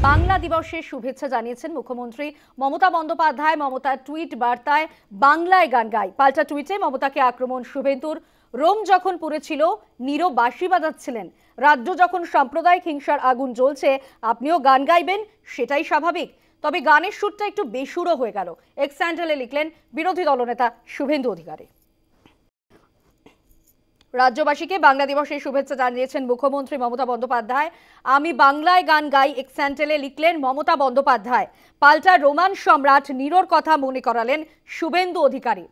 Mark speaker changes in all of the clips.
Speaker 1: বাংলা দিবসের শুভেচ্ছা জানিয়েছেন মুখ্যমন্ত্রী মমতা বন্দ্যোপাধ্যায়। মমতার টুইট বার্তায় বাংলায় গান গাই। পাল্টা টুইটে মমতাকে আক্রমণ শুভেন্দুর। রোম যখন পুড়েছিল নীরব বাঁশি বাজাচ্ছিলেন। রাজ্য যখন সাম্প্রদায়িক হিংসার আগুন জ্বলছে আপনিও গান গাইবেন, সেটাই স্বাভাবিক। তবে গানের সুরটা একটু বেসুরো হয়ে গেল, এক্স হ্যান্ডেলে লিখলেন বিরোধী দলনেতা শুভেন্দু অধিকারী। রাজ্যবাসীকে বাংলা দিবসের শুভেচ্ছা জানিয়েছেন মুখ্যমন্ত্রী মমতা বন্দ্যোপাধ্যায়। আমি বাংলায় গান গাই এক্স হ্যান্ডেলে লিখলেন মমতা বন্দ্যোপাধ্যায়। পাল্টা রোমান সম্রাট নীরোর কথা মনে করালেন শুভেন্দু অধিকারী।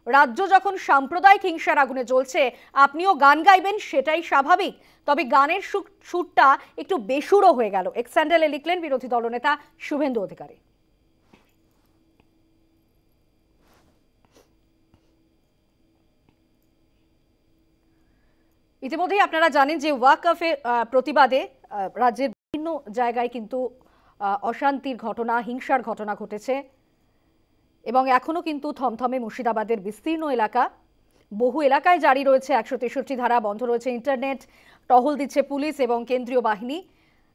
Speaker 1: রাজ্য যখন সাম্প্রদায়িক হিংসার আগুনে জ্বলছে আপনিও গান গাইবেন, সেটাই স্বাভাবিক। তবে গানের সুরটা একটু বেসুরো হয়ে গেল, এক্স হ্যান্ডেলে লিখলেন বিরোধী দলনেতা শুভেন্দু অধিকারী। ইতিমধ্যেই আপনারা জানেন যে ওয়াকফের প্রতিবাদে রাজ্যের বিভিন্ন জায়গায় কিন্তু অশান্তির ঘটনা, হিংসার ঘটনা ঘটেছে এবং এখনো কিন্তু থমথমে মুর্শিদাবাদের বিস্তীর্ণ এলাকা। বহু এলাকায় জারি রয়েছে 163 ধারা, বন্ধ রয়েছে ইন্টারনেট, টহল দিচ্ছে পুলিশ এবং কেন্দ্রীয় বাহিনী।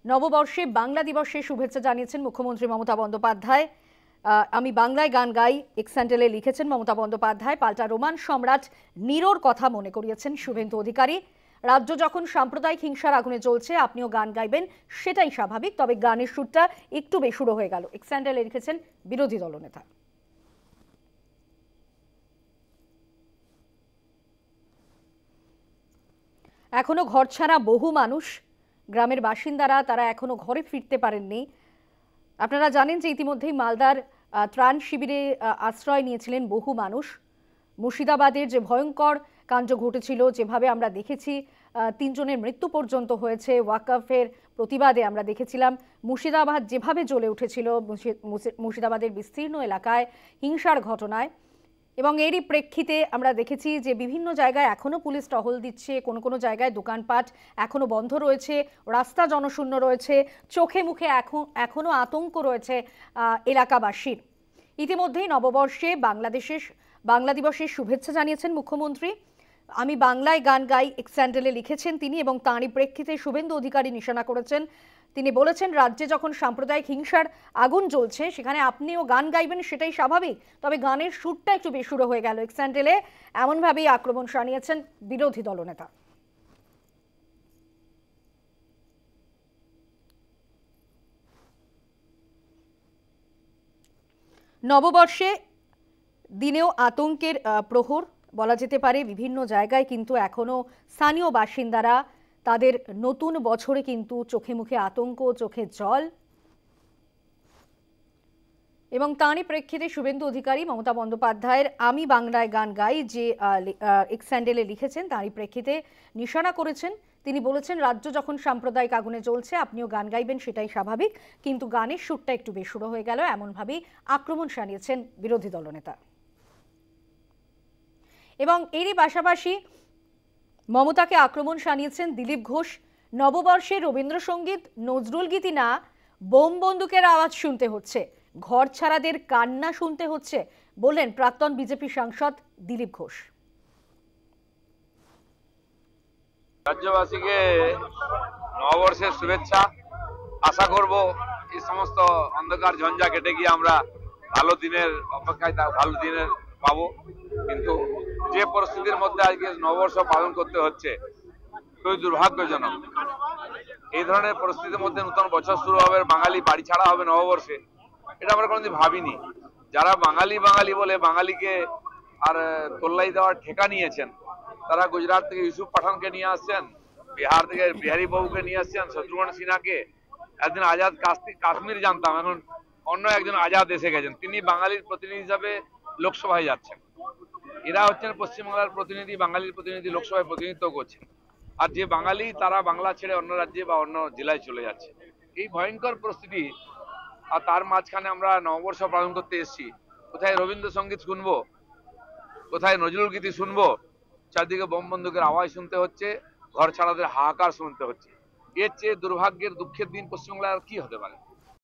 Speaker 1: নববর্ষে বাংলা দিবসের শুভেচ্ছা জানিয়েছেন মুখ্যমন্ত্রী মমতা বন্দ্যোপাধ্যায়। আমি বাংলায় গান গাই এক্স হ্যান্ডেলে লিখেছেন মমতা বন্দ্যোপাধ্যায়। পাল্টা রোমান সম্রাট নীরোর কথা মনে করিয়েছেন শুভেন্দু অধিকারী। রাজ্য যখন সাম্প্রদায়িক হিংসার আগুনে জ্বলছে আপনিও গান গাইবেন, সেটাই স্বাভাবিক। তবে গানের সুরটা একটু বেসুরো হয়ে গেল, এক্স হ্যান্ডেলে লিখেছেন বিরোধী দলনেতা। এখনো ঘর ছাড়া বহু মানুষ, গ্রামের বাসিন্দারা তারা এখনো ঘরে ফিরতে পারেননি। আপনারা জানেন যে ইতিমধ্যেই মালদার ত্রাণ শিবিরে আশ্রয় নিয়েছিলেন বহু মানুষ। মুর্শিদাবাদের যে ভয়ঙ্কর কাণ্ড ঘটেছিল, যেভাবে আমরা দেখেছি 3 জনের মৃত্যু পর্যন্ত হয়েছে, ওয়াকফের প্রতিবাদে আমরা দেখেছিলাম মুর্শিদাবাদ যেভাবে জ্বলে উঠেছিল মুর্শিদাবাদের বিস্তীর্ণ এলাকায় হিংসার ঘটনায়। এবং এরই প্রেক্ষিতে আমরা দেখেছি যে বিভিন্ন জায়গায় এখনো পুলিশ টহল দিচ্ছে, কোনো কোনো জায়গায় দোকানপাট এখনো বন্ধ রয়েছে, রাস্তা জনশূন্য রয়েছে, চোখে মুখে এখনো আতঙ্ক রয়েছে এলাকাবাসীর। ইতিমধ্যেই নববর্ষে বাংলা দিবসের শুভেচ্ছা জানিয়েছেন মুখ্যমন্ত্রী। আমি বাংলায় গান গাই এক্স হ্যান্ডেলে লিখেছেন তিনি এবং তাঁরই প্রেক্ষিতে শুভেন্দু অধিকারী নিশানা করেছেন। তিনি বলেছেন রাজ্যে যখন সাম্প্রদায়িক হিংসার আগুন জ্বলছে সেখানে আপনিও গান গাইবেন, সেটাই স্বাভাবিক। তবে গানের সুরটা একটু বেসুরো হয়ে গেল, এক্স হ্যান্ডেলে এমনভাবেই আক্রমণ শানিয়েছেন বিরোধী দলনেতা। নববর্ষে দিনেও আতঙ্কের প্রহর বলা যেতে পারে। বিভিন্ন জায়গায় কিন্তু এখনো স্থানীয় বাসিন্দারা তাদের নতুন বছরে কিন্তু চোখে মুখে আতঙ্ক, চোখে জল। এবং তারই প্রেক্ষিতে শুভেন্দু অধিকারী মমতা বন্দ্যোপাধ্যায়ের আমি বাংলায় গান গাই যে এক্স হ্যান্ডেলে লিখেছেন তারই প্রেক্ষিতে নিশানা করেছেন। তিনি বলেছেন রাজ্য যখন সাম্প্রদায়িক আগুনে জ্বলছে আপনিও গান গাইবেন, সেটাই স্বাভাবিক। কিন্তু গানের সুরটা একটু বেসুরো হয়ে গেল, এমনভাবেই আক্রমণ শানিয়েছেন বিরোধী দলনেতা। এবং এরই পাশাপাশি মমতাকে আক্রমণ শানিয়েছেন দিলীপ ঘোষ। নববর্ষে রবীন্দ্রসঙ্গীত, নজরুল গীতি না, বোম বন্দুকের আওয়াজ শুনতে হচ্ছে, ঘর ছাড়াদের কান্না শুনতে হচ্ছে বললেন প্রাক্তন বিজেপি সাংসদ দিলীপ ঘোষ।
Speaker 2: রাজ্যবাসীকে নববর্ষের শুভেচ্ছা। আশা করব এই সমস্ত অন্ধকার ঝঞ্ঝা কেটে গিয়ে আমরা ভালো দিনের অপেক্ষায় ভালো দিনের পাবো। কিন্তু যে পরিস্থিতির মধ্যে আজকে নববর্ষ পালন করতে হচ্ছে খুবই দুর্ভাগ্যজনক। এই ধরনের পরিস্থিতির মধ্যে নতুন বছর শুরু হবে, বাঙালি বাড়ি ছাড়া হবে নববর্ষে, এটা আমরা কোনোদিন ভাবিনি। যারা বাঙালি বাঙালি বলে বাঙালিকে আর তোল্লাই দেওয়ার ঠেকা নিয়েছেন, তারা গুজরাট থেকে ইউসুফ পাঠানকে নিয়ে আসছেন, বিহার থেকে বিহারি বাবুকে নিয়ে আসছেন, শত্রুঘ্ন সিনহাকে। একদিন আজাদ কাশ্মীর জানতাম, এখন অন্য একজন আজাদ এসে গেছেন, তিনি বাঙালির প্রতিনিধি হিসাবে লোকসভায় যাচ্ছেন। এরা হচ্ছেন পশ্চিমবাংলার প্রতিনিধি, বাঙালির প্রতিনিধি লোকসভায় প্রতিনিধিত্ব করছেন। আর যে বাঙালি তারা বাংলা ছেড়ে অন্য রাজ্যে বা অন্য জেলায় চলে যাচ্ছে। এই ভয়ঙ্কর পরিস্থিতি, আর তার মাঝখানে আমরা নববর্ষ পালন করতে এসেছি। কোথায় রবীন্দ্রসঙ্গীত শুনবো, কোথায় নজরুল গীতি শুনবো, চারদিকে বোম বন্দুকের আওয়াজ শুনতে হচ্ছে, ঘর ছাড়াদের হাহাকার শুনতে হচ্ছে। এর চেয়ে দুর্ভাগ্যের দুঃখের দিন পশ্চিমবাংলার কি হতে পারে।